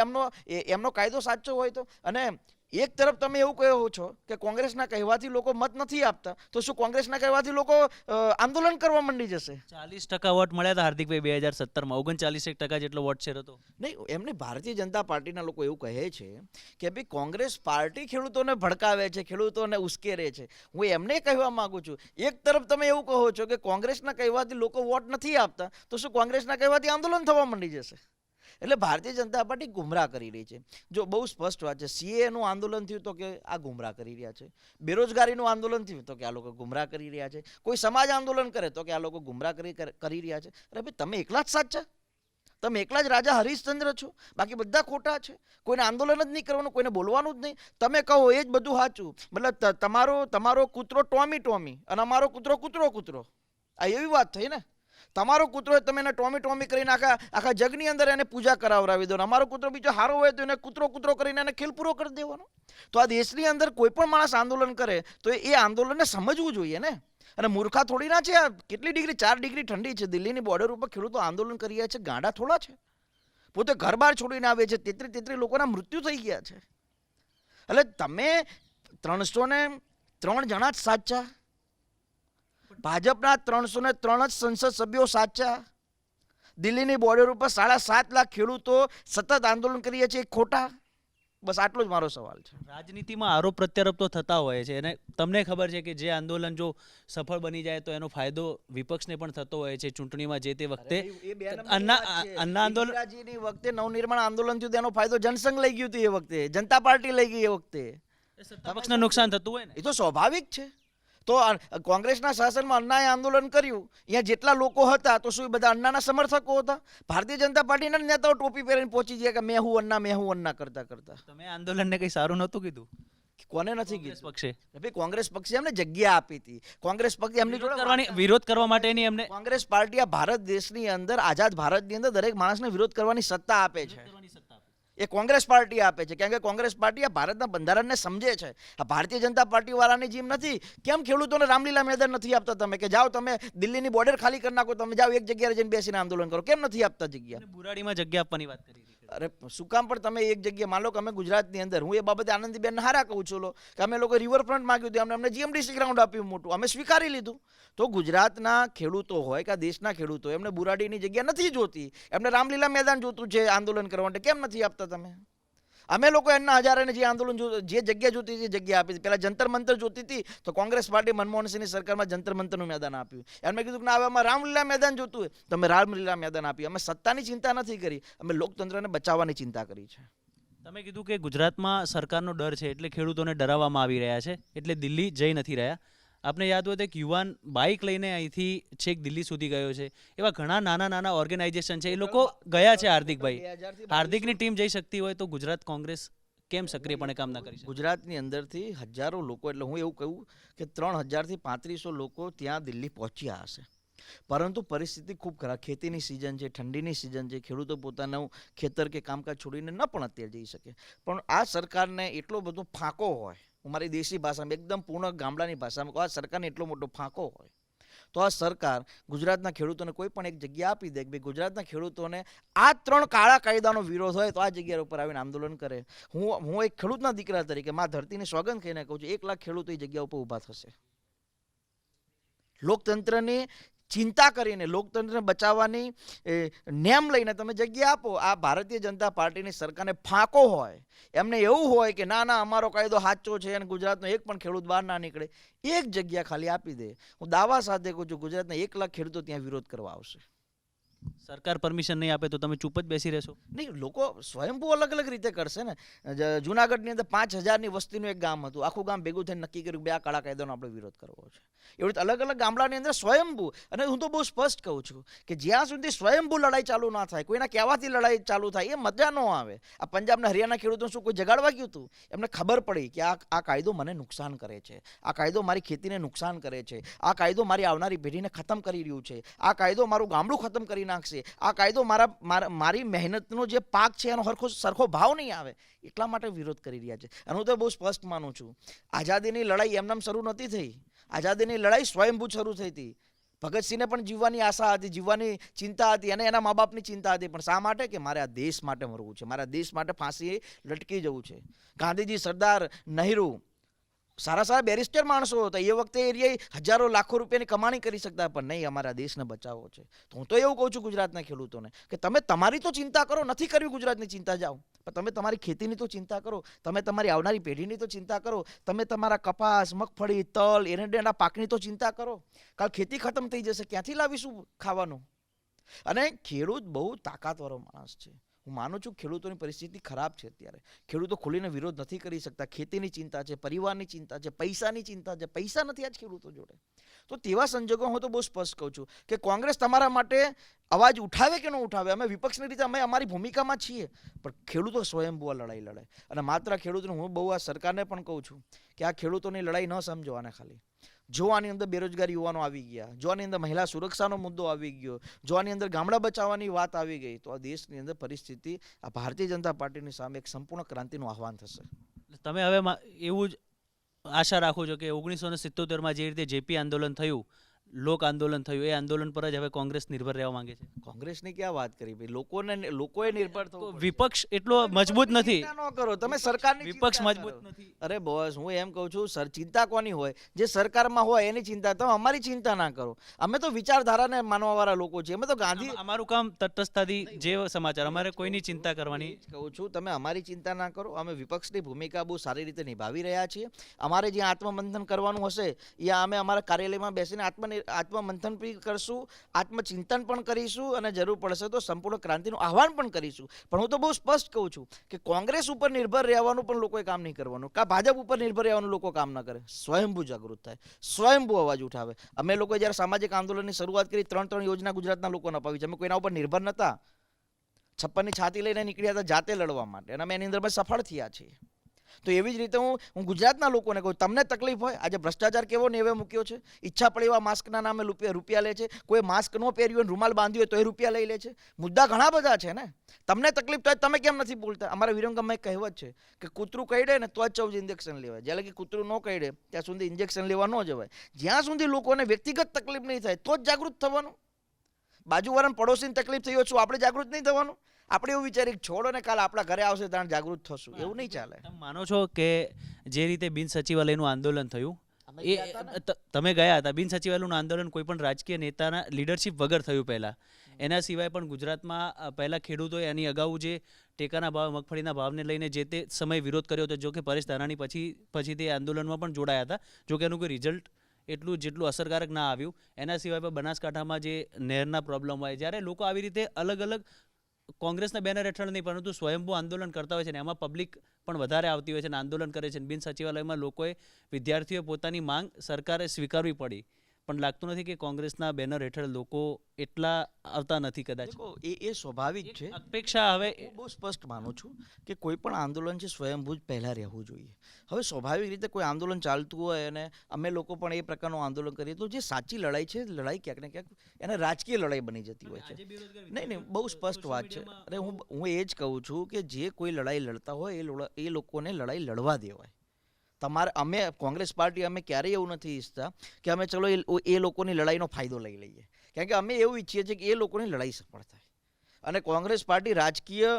એમનો કાયદો સાચો હોય તો. અને એક તરફ તમે એવું કહો છો કે કોંગ્રેસના કહેવાથી લોકો મત નથી આપતા, તો શું કોંગ્રેસના કહેવાથી લોકો આંદોલન કરવા માંડી જશે? 40% વોટ મળ્યા હતા હાર્દિકભાઈ 2017માં, 39% જેટલો વોટ શેર હતો. નહીં, એમને ભારતીય જનતા પાર્ટીના લોકો એવું કહે છે કે ભાઈ કોંગ્રેસ પાર્ટી ખેડૂતોને ભડકાવે છે, ખેડૂતોને ઉશ્કેરે છે. હું એમને કહેવા માંગુ છું, એક તરફ તમે એવું કહો છો કે કોંગ્રેસના કહેવાથી લોકો વોટ નથી આપતા, તો શું કોંગ્રેસના કહેવાથી આંદોલન થવા માંડી જશે? એટલે ભારતીય જનતા પાર્ટી ગુમરાહ કરી રહી છે. જો બહુ સ્પષ્ટ વાત છે, સીએનું આંદોલન થયું તો કે આ ગુમરાહ કરી રહ્યા છે. બેરોજગારીનું આંદોલન થયું તો કે આ લોકો ગુમરાહ કરી રહ્યા છે. કોઈ સમાજ આંદોલન કરે તો કે આ લોકો ગુમરાહ કરી રહ્યા છે. અરે ભાઈ, તમે એકલા જ સાચા, તમે એકલા જ રાજા હરિશ્ચંદ્ર છો, બાકી બધા ખોટા છે. કોઈને આંદોલન જ નહીં કરવાનું, કોઈને બોલવાનું જ નહીં. તમે કહો એ જ બધું સાચું. મતલબ તમારો કૂતરો ટોમી અને અમારો કૂતરો. આ એવી વાત થઈ ને. તમારો કૂતરો તમે એને ટોમી કરીને આખા જગની અંદર એને પૂજા કરાવરાવી દો. અમારો કૂતરો બીજો સારો હોય તો એને કૂતરો કરીને એને ખેલ પૂરો કરી દેવાનો. તો આ દેશની અંદર કોઈ પણ માણસ આંદોલન કરે તો એ આંદોલનને સમજવું જોઈએ ને. અને મૂર્ખા થોડી ના છે. કેટલી ડિગ્રી? 4 ડિગ્રી ઠંડી છે. દિલ્હીની બોર્ડર ઉપર ખેડૂતો આંદોલન કરી રહ્યા છે. ગાંડા થોડા છે? પોતે ઘર બહાર છોડીને આવે છે. 33 લોકોના મૃત્યુ થઈ ગયા છે. એટલે તમે 303 જણા જ સાચા, ભાજપના 303 જ સંસદ સભ્યો સાચા, દિલ્હીની બોર્ડર ઉપર 7.5 લાખ ખેડૂતો સતત આંદોલન કરીએ છીએ ખોટા. બસ આટલો જ મારો સવાલ છે. રાજનીતિમાં આરોપ પ્રત્યારોપ તો થતા હોય છે અને તમને ખબર છે કે જે આંદોલન જો સફળ બની જાય તો એનો ફાયદો વિપક્ષને પણ થતો હોય છે. ચૂંટણીમાં જે તે વખતે અન્ના આંદોલન વખતે નવનિર્માણ આંદોલન થયું તેનો ફાયદો જનસંઘ લઈ ગયું હતું. એ વખતે જનતા પાર્ટી લઈ ગઈ. એ વખતે પક્ષને નુકસાન થતું હોય ને, એ તો સ્વાભાવિક છે. તો કોંગ્રેસના શાસનમાં અન્નાએ આંદોલન કર્યું, અહીંયા જેટલા લોકો હતા તો શું બધા અન્નાના સમર્થકો હતા? ભારતીય જનતા પાર્ટીના નેતાઓ ટોપી પહેરીને પહોંચી ગયા કે મેં હું અન્ના કરતા. તમે આંદોલનને કઈ સારું નહોતું કીધું? કોને નથી કીધું? પક્ષે ભાઈ કોંગ્રેસ પક્ષે એમને જગ્યા આપી હતી. કોંગ્રેસ પક્ષે એમની જોડે વિરોધ કરવા માટેની એમને કોંગ્રેસ પાર્ટી આ ભારત દેશની અંદર, આઝાદ ભારતની અંદર દરેક માણસને વિરોધ કરવાની સત્તા આપે છે. એ કોંગ્રેસ પાર્ટી આપે છે. કારણ કે કોંગ્રેસ પાર્ટી આ ભારતના બંધારણને સમજે છે. આ ભારતીય જનતા પાર્ટી વાળાની જેમ નથી. કેમ ખેડૂતોને રામલીલા મેદાન નથી આપતા તમે કે જાઓ તમે દિલ્હીની બોર્ડર ખાલી કરી નાખો, તમે જાઓ એક જગ્યાએ જઈને બેસીને આંદોલન કરો? કેમ નથી આપતા જગ્યા? બુરાડીમાં જગ્યા આપવાની વાત કરી. અરે શું કામ? પણ તમે એક જગ્યાએ માનો કે અમે ગુજરાતની અંદર, હું એ બાબતે આનંદીબેન હારા કહું છું કે અમે લોકો રિવરફ્રન્ટ માંગ્યું હતું, અમને જીએમડીસી ગ્રાઉન્ડ આપ્યું મોટું, અમે સ્વીકારી લીધું. તો ગુજરાતના ખેડૂતો હોય કે દેશના ખેડૂતો, એમને બુરાડીની જગ્યા નથી જોતી, એમને રામલીલા મેદાન જોતું છે આંદોલન કરવા માટે. કેમ નથી આપતા તમે? અમે લોકો એમના હજારેને જે આંદોલન જે જગ્યા જોતી હતી જગ્યા આપી. પહેલા જંતર મંતર જોતી હતી તો કોંગ્રેસ પાર્ટી મનમોહનસિંહની સરકારમાં જંતર મંતરનું મેદાન આપ્યું. એમને કીધું કે ના, હવે અમારે રામલીલા મેદાન જોતું હોય તો અમે રામલીલા મેદાન આપ્યું. અમે સત્તાની ચિંતા નથી કરી, અમે લોકતંત્રને બચાવવાની ચિંતા કરી છે. તમે કીધું કે ગુજરાતમાં સરકારનો ડર છે એટલે ખેડૂતોને ડરાવવામાં આવી રહ્યા છે, એટલે દિલ્હી જઈ નથી રહ્યા. આપને યાદ હોય તો એક યુવાન બાઇક લઈને અહીંથી છેક દિલ્હી સુધી ગયો છે. એવા ઘણા નાના ઓર્ગેનાઇઝેશન છે, એ લોકો ગયા છે. હાર્દિકની ટીમ જઈ શકતી હોય તો ગુજરાત કોંગ્રેસ કેમ સક્રિયપણે કામ ના કરી શકે? ગુજરાતની અંદરથી હજારો લોકો, એટલે હું એવું કહું કે 3000 થી 3500 લોકો ત્યાં દિલ્હી પહોંચ્યા હશે. પરંતુ પરિસ્થિતિ ખૂબ ખરાબ. ખેતીની સિઝન છે, ઠંડીની સિઝન છે, ખેડૂતો પોતાનું ખેતર કે કામકાજ છોડીને ન પણ અત્યારે જઈ શકે. પણ આ સરકારને એટલો બધો ફાંકો હોય હું મારી દેશી ભાષામાં એકદમ પૂર્ણ ગામડાની ભાષામાં કહું, આ સરકારને એટલો મોટો ફાંકો હોય તો આ સરકાર ગુજરાતના ખેડૂતોને કોઈ પણ એક જગ્યા આપી દે કે ભાઈ ગુજરાતના ખેડૂતોને આ 3 કાળા કાયદાનો વિરોધ હોય તો આ જગ્યા ઉપર આવીને આંદોલન કરે. હું એક ખેડૂતના દીકરા તરીકે મા ધરતીની સોગંદ ખાઈને કહું છું, 1 લાખ ખેડૂતો એ જગ્યા ઉપર ઊભા થશે. લોકતંત્રની ચિંતા કરીને, લોકતંત્રને બચાવવાની નેમ લઈને તમે જગ્યા આપો. આ ભારતીય જનતા પાર્ટીની સરકારને ફાંકો હોય, એમને એવું હોય કે ના ના અમારો કાયદો સાચો છે અને ગુજરાતનો એક પણ ખેડૂત બહાર ના નીકળે, એક જગ્યા ખાલી આપી દે, હું દાવા સાથે કહું છું ગુજરાતના 1 લાખ ખેડૂતો ત્યાં વિરોધ કરવા આવશે. સરકાર પરમિશન નહીં આપે તો તમે ચૂપ જ બેસી રહેશો? નહીં, લોકો સ્વયંભૂ અલગ અલગ રીતે કરશે ને. જુનાગઢની અંદર 5000ની વસ્તીનું એક ગામ હતું, આખું ગામ ભેગું થઈને નક્કી કર્યું કે આ કાળા કાયદાનો આપણે વિરોધ કરવો છે. એવી રીતે અલગ અલગ ગામડાની અંદર સ્વયંભૂ, અને હું તો બહુ સ્પષ્ટ કહું છું કે જ્યાં સુધી સ્વયંભૂ લડાઈ ચાલુ ના થાય, કોઈના કહેવાથી લડાઈ ચાલુ થાય, એ મજા ન આવે. આ પંજાબના હરિયાણા ખેડૂતો શું કોઈ જગાડવા ગયું હતું? એમને ખબર પડી કે આ કાયદો મને નુકસાન કરે છે, આ કાયદો મારી ખેતીને નુકસાન કરે છે, આ કાયદો મારી આવનારી પેઢીને ખતમ કરી રહ્યું છે, આ કાયદો મારું ગામડું ખતમ કરી નાખશે, આ કાયદો મારી મહેનતનો જે પાક છે એનો સરખો ભાવ નહીં આવે, એટલા માટે વિરોધ કરી રહ્યા છે. અને હું તો બહુ સ્પષ્ટ માનું છું, આઝાદીની લડાઈ એમનેમ શરૂ નહોતી થઈ. આઝાદીની લડાઈ સ્વયંભૂ શરૂ થઈ હતી. ભગતસિંહને પણ જીવવાની આશા હતી, જીવવાની ચિંતા હતી, અને એના મા બાપની ચિંતા હતી, પણ શા માટે? કે મારે આ દેશ માટે મરવું છે, મારા દેશ માટે ફાંસી લટકી જવું છે. ગાંધીજી, સરદાર, નહેરુ સારા બેરિસ્ટર માણસો હતા. એ વખતે એ હજારો લાખો રૂપિયાની કમાણી કરી શકતા, પણ નહીં, અમારા દેશને બચાવવો છે. તો હું તો એવું કહું છું ગુજરાતના ખેડૂતોને કે તમે તમારી તો ચિંતા કરો, નથી કરવી ગુજરાતની ચિંતા, જાઓ, પણ તમે તમારી ખેતીની તો ચિંતા કરો, તમે તમારી આવનારી પેઢીની તો ચિંતા કરો, તમે તમારા કપાસ, મગફળી, તલ, એરંડાના પાકની તો ચિંતા કરો. કાલ ખેતી ખતમ થઈ જશે, ક્યાંથી લાવીશું ખાવાનું? અને ખેડૂત બહુ તાકાતવાળો માણસ છે. હું માનું છું ખેડૂતોની પરિસ્થિતિ ખરાબ છે અત્યારે. ખેડૂતો ખુલીને વિરોધ નથી કરી શકતા. ખેતીની ચિંતા છે, પરિવારની ચિંતા છે, પૈસાની ચિંતા છે. પૈસા નથી આજ ખેડૂતો જોડે. તો તેવા સંજોગો હું તો બહુ સ્પષ્ટ કહું છું કે કોંગ્રેસ તમારા માટે અવાજ ઉઠાવે કે ન ઉઠાવે, અમે વિપક્ષની રીતે અમે અમારી ભૂમિકામાં છીએ, પણ ખેડૂતો સ્વયંભૂ લડાઈ લડે. અને માત્ર ખેડૂતોને હું બહુ આ સરકારને પણ કહું છું કે આ ખેડૂતોની લડાઈ ન સમજો. આને ખાલી જો આની અંદર બેરોજગારી યુવાનો આવી ગયા, જો આની અંદર મહિલા સુરક્ષાનો મુદ્દો આવી ગયો, જો આની અંદર ગામડા બચાવવાની વાત આવી ગઈ, તો આ દેશની અંદર પરિસ્થિતિ આ ભારતીય જનતા પાર્ટીની સામે એક સંપૂર્ણ ક્રાંતિનું આહ્વાન થશે. તમે હવે એવું જ આશા રાખો છો કે 1977માં જે રીતે જેપી આંદોલન થયું, લોક આંદોલન થયું, એ આંદોલન પર જ હવે કોંગ્રેસ નિર્ભર રહેવા માંગે છે? કોંગ્રેસની ક્યાં વાત કરી ભાઈ, લોકોએ નિર્ભર થવું પડશે. વિપક્ષ એટલો મજબૂત નથી. ચિંતા ન કરો તમે, સરકારની વિપક્ષ ચિંતા મજબૂત કરો. નથી. અરે બોસ, હું એમ કહું છું, ચિંતા કોની હોય? જે સરકારમાં હોય એની ચિંતા. તમે અમારી ચિંતા ના કરો. અમે તો વિચારધારાને માનવાવાળા લોકો છીએ. અમે તો ગાંધી અમારું કામ તટસ્થતાથી જે સમાચાર, અમારે કોઈની ચિંતા કરવાની. કહું છું, તમે અમારી ચિંતા ના કરો. અમે વિપક્ષની ભૂમિકા બહુ સારી રીતે નિભાવી રહ્યા છીએ. અમારે જ્યાં આત્મમંથન કરવાનું હશે, ત્યાં અમે અમારા કાર્યાલયમાં બેસીને આત્મમંથન કરશું, આત્મચિંતન પણ કરીશું, અને જરૂર પડશે તો સંપૂર્ણ ક્રાંતિનું આહ્વાન પણ કરીશું. પણ હું તો બહુ સ્પષ્ટ કહું છું કે કોંગ્રેસ ઉપર નિર્ભર રહેવાનું પણ લોકોએ કામ નહીં કરવાનું, કા ભાજપ ઉપર નિર્ભર રહેવાનું લોકો કામ ના કરે. સ્વયંભૂ જાગૃત થાય, સ્વયંભૂ અવાજ ઉઠાવે. અમે લોકોએ જ્યારે સામાજિક આંદોલનની શરૂઆત કરી, 3 યોજના ગુજરાતના લોકોને અપાવી છે. અમે કોઈના ઉપર નિર્ભર નહોતા. 56ની છાતી લઈને નીકળ્યા હતા જાતે લડવા માટે, અને અમે એની અંદર સફળ થયા છીએ. તો એવી જ રીતે હું ગુજરાતના લોકોને કહું, તમને તકલીફ હોય, આજે ભ્રષ્ટાચાર કેવો નેવે મૂક્યો છે, ઈચ્છા પડે એવા માસ્કના નામે રૂપિયા લે છે, કોઈ માસ્ક ન પહેર્યું હોય, રૂમાલ બાંધ્યું હોય તો એ રૂપિયા લઈ લે છે. મુદ્દા ઘણા બધા છે ને. તમને તકલીફ થાય તમે કેમ નથી બોલતા? અમારા વિરંગમમાં એક કહેવત છે કે કૂતરું કરડે ને તો જ ચૌદ ઇન્જેક્શન લેવાય. જ્યારે કે કૂતરું ન કરડે ત્યાં સુધી ઇન્જેક્શન લેવા ન જવાય. જ્યાં સુધી લોકોને વ્યક્તિગત તકલીફ નહીં થાય તો જ જાગૃત થવાનું. બાજુવાળાને પડોશીને તકલીફ થઈ હોય, શું આપણે જાગૃત નહીં થવાનું? આપણે એવું વિચારી છોડો ને કાલ આપણા ઘરે આવશે ત્યાં જાગૃત થશું, એવું નહીં ચાલે. તમે માનો છો કે જે રીતે બિન સચિવાલયનું આંદોલન થયું, એ તમે ગયા હતા? બિન સચિવાલયનું આંદોલન કોઈ પણ રાજકીય નેતાના લીડરશિપ વગર થયું પહેલાં. એના સિવાય પણ ગુજરાતમાં પહેલાં ખેડૂતોએ એની અગાઉ જે ટેકાના ભાવ, મગફળીના ભાવને લઈને જે તે સમયે વિરોધ કર્યો હતો, જો કે પરેશ ધાનાણી પછી તે આંદોલનમાં પણ જોડાયા હતા, જો કે એનું કોઈ રિઝલ્ટ જેટલું અસરકારક ના આવ્યું. એના સિવાય પણ બનાસકાંઠામાં જે નહેરના પ્રોબ્લેમ હોય, જ્યારે લોકો આવી રીતે અલગ અલગ કોંગ્રેસના બેનર હેઠળ નહીં પરંતુ સ્વયંભૂ આંદોલન કરતા હોય છે, ને એમાં પબ્લિક પણ વધારે આવતી હોય છે અને આંદોલન કરે છે. બિન સચિવાલયમાં લોકોએ, વિદ્યાર્થીઓએ પોતાની માંગ સરકારે સ્વીકારવી પડી, પણ લાગતું નથી કે કોંગ્રેસના બેનર હેઠળ લોકો એટલા આવતા નથી કદાચ. એ સ્વાભાવિક છે. અપેક્ષા હવે બહુ સ્પષ્ટ માનું છું કે કોઈ પણ આંદોલન છે સ્વયંભૂ પહેલાં રહેવું જોઈએ. હવે સ્વાભાવિક રીતે કોઈ આંદોલન ચાલતું હોય અને અમે લોકો પણ એ પ્રકારનું આંદોલન કરીએ તો જે સાચી લડાઈ છે, લડાઈ ક્યાંક ને ક્યાંક એને રાજકીય લડાઈ બની જતી હોય છે. નહીં, બહુ સ્પષ્ટ વાત છે. અરે હું એ જ કહું છું કે જે કોઈ લડાઈ લડતા હોય એ લોકોને લડાઈ લડવા દેવાય. તમારે અમે કોંગ્રેસ પાર્ટી અમે ક્યારેય એવું નથી ઈચ્છતા કે અમે ચલો એ લોકોની લડાઈનો ફાયદો લઈ લઈએ, કારણ કે અમે એવું ઈચ્છીએ છીએ કે એ લોકોની લડાઈ સફળ થાય. અને કોંગ્રેસ પાર્ટી રાજકીય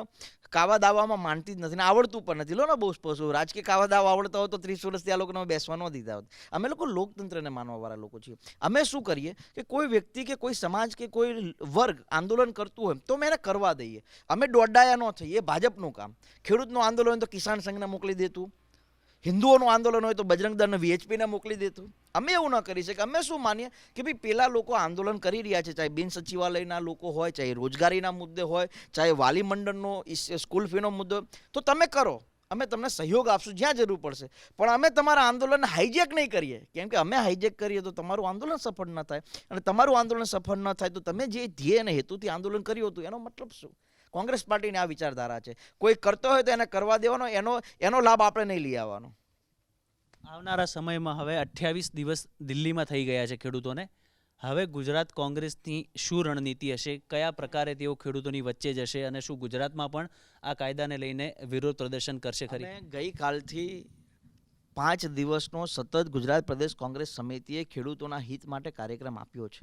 કાવા દાવામાં માનતી જ નથી ને આવડતું પણ નથી. લો ને બહુ સ્પષ્ટ, રાજકીય કાવા દાવા આવડતા હોય તો 30 વર્ષથી આ લોકોને બેસવા ન દીધા હોત. અમે લોકો લોકતંત્રને માનવાવાળા લોકો છીએ. અમે શું કરીએ કે કોઈ વ્યક્તિ કે કોઈ સમાજ કે કોઈ વર્ગ આંદોલન કરતું હોય તો અમે એને કરવા દઈએ. અમે દોડાયા ન થઈએ, એ ભાજપનું કામ. ખેડૂતનું આંદોલન હોય તો કિસાન સંઘને મોકલી દેતું, હિન્દુઓનું આંદોલન હોય તો બજરંગ દળને VHPને મોકલી દેતું. અમે એવું ન કરી શકીએ. અમે શું માનીએ કે ભાઈ પેલા લોકો આંદોલન કરી રહ્યા છે, ચાહે બિન સચિવાલયના લોકો હોય, ચાહે રોજગારીના મુદ્દે હોય, ચાહે વાલી મંડળનો સ્કૂલ ફીનો મુદ્દો, તો તમે કરો, અમે તમને સહયોગ આપશું જ્યાં જરૂર પડશે. પણ અમે તમારા આંદોલનને હાઈજેક નહીં કરીએ, કેમ કે અમે હાઈજેક કરીએ તો તમારું આંદોલન સફળ ન થાય, અને તમારું આંદોલન સફળ ન થાય તો તમે જે ધ્યેય અને હેતુથી આંદોલન કર્યું હતું એનો મતલબ શું? કોંગ્રેસ પાર્ટીની આ વિચારધારા છે. કોઈ કરતો હોય તો એને કરવા દેવાનો, એનો લાભ આપણે નહીં લઈ આવવાનો. આવનારા સમયમાં હવે 28 દિવસ દિલ્હીમાં થઈ ગયા છે ખેડૂતોને. હવે ગુજરાત કોંગ્રેસની શું રણનીતિ હશે? કયા પ્રકારે તેઓ ખેડૂતોની વચ્ચે જશે અને શું ગુજરાતમાં પણ આ કાયદાને લઈને વિરોધ પ્રદર્શન કરશે ખરી? અમે ગઈકાલથી 5 દિવસનો સતત ગુજરાત પ્રદેશ કોંગ્રેસ સમિતિએ ખેડૂતોના હિત માટે કાર્યક્રમ આપ્યો છે,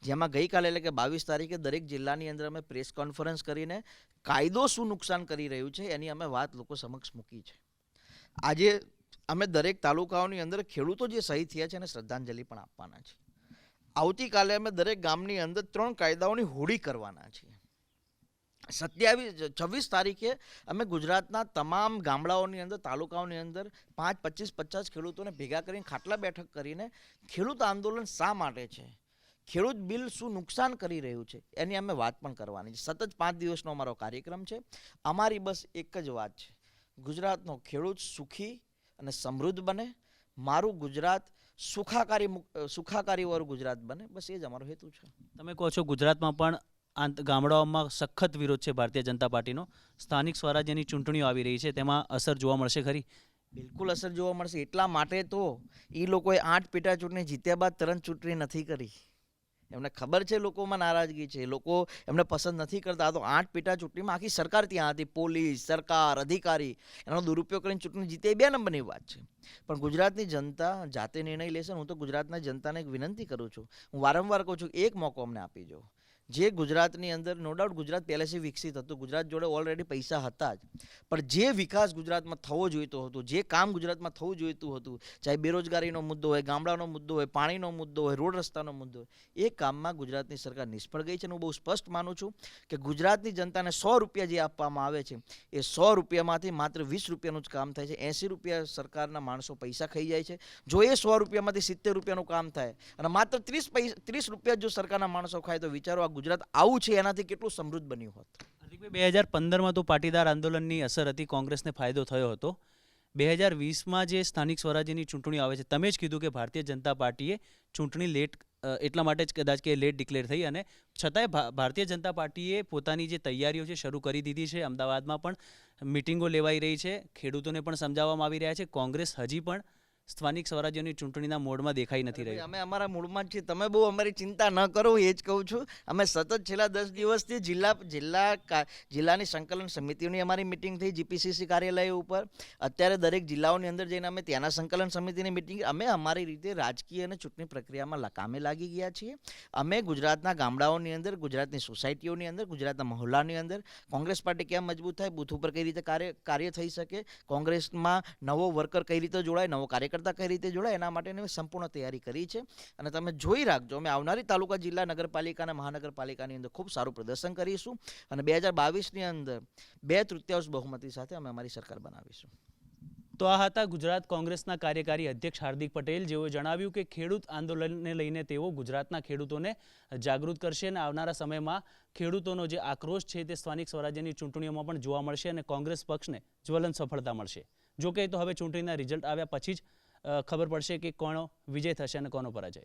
જેમાં ગઈકાલે એટલે કે 22 તારીખે દરેક જિલ્લાની અંદર અમે પ્રેસ કોન્ફરન્સ કરીને કાયદો શું નુકસાન કરી રહ્યું છે એની અમે વાત લોકો સમક્ષ મૂકી છે. આજે અમે દરેક તાલુકાઓની અંદર ખેડૂતો જે શહીદ થયા છે એને શ્રદ્ધાંજલિ પણ આપવાના છે. આવતીકાલે અમે દરેક ગામની અંદર 3 કાયદાઓની હોળી કરવાના છીએ. 26 તારીખે અમે ગુજરાતના તમામ ગામડાઓની અંદર, તાલુકાઓની અંદર 5, 25, 50 ખેડૂતોને ભેગા કરીને ખાટલા બેઠક કરીને ખેડૂત આંદોલન શા માટે છે, ખેડૂત બિલ શું નુકસાન કરી રહ્યું છે એની અમે વાત પણ કરવાની છે. સતત 5 દિવસનો અમારો કાર્યક્રમ છે. અમારી બસ એક જ વાત છે, ગુજરાતનો ખેડૂત સુખી અને સમૃદ્ધ બને, મારું ગુજરાત સુખાકારીવાળું ગુજરાત બને, બસ એ જ અમારો હેતુ છે. તમે કહો છો ગુજરાતમાં પણ ગામડાઓમાં સખત વિરોધ છે ભારતીય જનતા પાર્ટીનો. સ્થાનિક સ્વરાજ્યની ચૂંટણીઓ આવી રહી છે, તેમાં અસર જોવા મળશે ખરી? બિલકુલ અસર જોવા મળશે. એટલા માટે તો એ લોકોએ 8 પેટા ચૂંટણી જીત્યા બાદ તરત ચૂંટણી નથી કરી. એમને ખબર છે લોકોમાં નારાજગી છે, લોકો એમને પસંદ નથી કરતા. આ તો 8 પેટા ચૂંટણીમાં આખી સરકાર ત્યાં હતી, પોલીસ, સરકાર, અધિકારી, એનો દુરુપયોગ કરીને ચૂંટણી જીતે એ 2 નંબરની વાત છે. પણ ગુજરાતની જનતા જાતે નિર્ણય લેશે. હું તો ગુજરાતના જનતાને એક વિનંતી કરું છું, હું વારંવાર કહું છું, એક મોકો અમને આપી જો. જે ગુજરાતની અંદર નો ડાઉટ ગુજરાત પહેલેથી વિકસિત હતું, ગુજરાત જોડે ઓલરેડી પૈસા હતા જ, પણ જે વિકાસ ગુજરાતમાં થવો જોઈતો હતો, જે કામ ગુજરાતમાં થવું જોઈતું હતું, ચાહે બેરોજગારીનો મુદ્દો હોય, ગામડાનો મુદ્દો હોય, પાણીનો મુદ્દો હોય, રોડ રસ્તાનો મુદ્દો હોય, એ કામમાં ગુજરાતની સરકાર નિષ્ફળ ગઈ છે. હું બહુ સ્પષ્ટ માનું છું કે ગુજરાતની જનતાને 100 રૂપિયા જે આપવામાં આવે છે એ 100 રૂપિયામાંથી માત્ર 20 રૂપિયાનું જ કામ થાય છે. 80 રૂપિયા સરકારના માણસો પૈસા ખાઈ જાય છે. જો એ 100 રૂપિયામાંથી 70 રૂપિયાનું કામ થાય અને માત્ર 30 રૂપિયા જો સરકારના માણસો ખાય તો વિચારો આ ગુજરાત આવું છે એનાથી કેટલું સમૃદ્ધ બન્યું હોત. 2015માં તો પાટીદાર આંદોલનની અસર હતી, કોંગ્રેસને ફાયદો થયો હતો. 2020માં જે સ્થાનિક સ્વરાજ્યની ચૂંટણીઓ આવે છે, તમે જ કીધું કે ભારતીય જનતા પાર્ટીએ ચૂંટણી લેટ, એટલા માટે જ કદાચ કે લેટ ડિક્લેર થઈ, અને છતાંય ભારતીય જનતા પાર્ટીએ પોતાની જે તૈયારીઓ છે શરૂ કરી દીધી છે. અમદાવાદમાં પણ મિટિંગો લેવાઈ રહી છે, ખેડૂતોને પણ સમજાવવામાં આવી રહ્યા છે. કોંગ્રેસ હજી પણ સ્થાનિક સ્વરાજ્યની ચૂંટણીના મોડમાં દેખાઈ નથી રહી. અમે અમારા મૂળમાં જ છીએ, તમે બહુ અમારી ચિંતા ન કરો, એ જ કહું છું. અમે સતત છેલ્લા 10 દિવસથી જિલ્લાની સંકલન સમિતિઓની અમારી મિટિંગ થઈ, GPCC કાર્યાલય ઉપર. અત્યારે દરેક જિલ્લાઓની અંદર જઈને અમે ત્યાંના સંકલન સમિતિની મિટિંગ, અમે અમારી રીતે રાજકીય અને ચૂંટણી પ્રક્રિયામાં કામે લાગી ગયા છીએ. અમે ગુજરાતના ગામડાઓની અંદર, ગુજરાતની સોસાયટીઓની અંદર, ગુજરાતના મહોલ્લાની અંદર કોંગ્રેસ પાર્ટી કેમ મજબૂત થાય, બૂથ ઉપર કઈ રીતે કાર્ય થઈ શકે, કોંગ્રેસમાં નવો વર્કર કઈ રીતે જોડાય, નવો કાર્યકર્તા કઈ રીતે જોડાય, એના માટેની સંપૂર્ણ તૈયારી કરી છે. અને તમે જોઈ રાખજો, અમે આવનારી તાલુકા, જિલ્લા, નગરપાલિકા અને મહાનગરપાલિકાની અંદર ખૂબ સારું પ્રદર્શન કરીશું અને 2022ની અંદર 2/3 બહુમતી સાથે અમે અમારી સરકાર બનાવીશું. તો આ હતા ગુજરાત કોંગ્રેસના કાર્યકારી અધ્યક્ષ હાર્દિક પટેલ, જેઓએ જણાવ્યું કે ખેડૂત આંદોલનને લઈને તેઓ ગુજરાતના ખેડૂતોને જાગૃત કરશે અને આવનારા સમયમાં ખેડૂતોનો જે આક્રોશ છે તે સ્થાનિક સ્વરાજ્યની ચૂંટણીઓમાં પણ જોવા મળશે અને કોંગ્રેસ પક્ષને જ્વલંત સફળતા મળશે. જો કે તો હવે ચૂંટણીના રિઝલ્ટ આવ્યા પછી જ ખબર પડશે કે કોનો વિજય થશે અને કોનો પરાજય.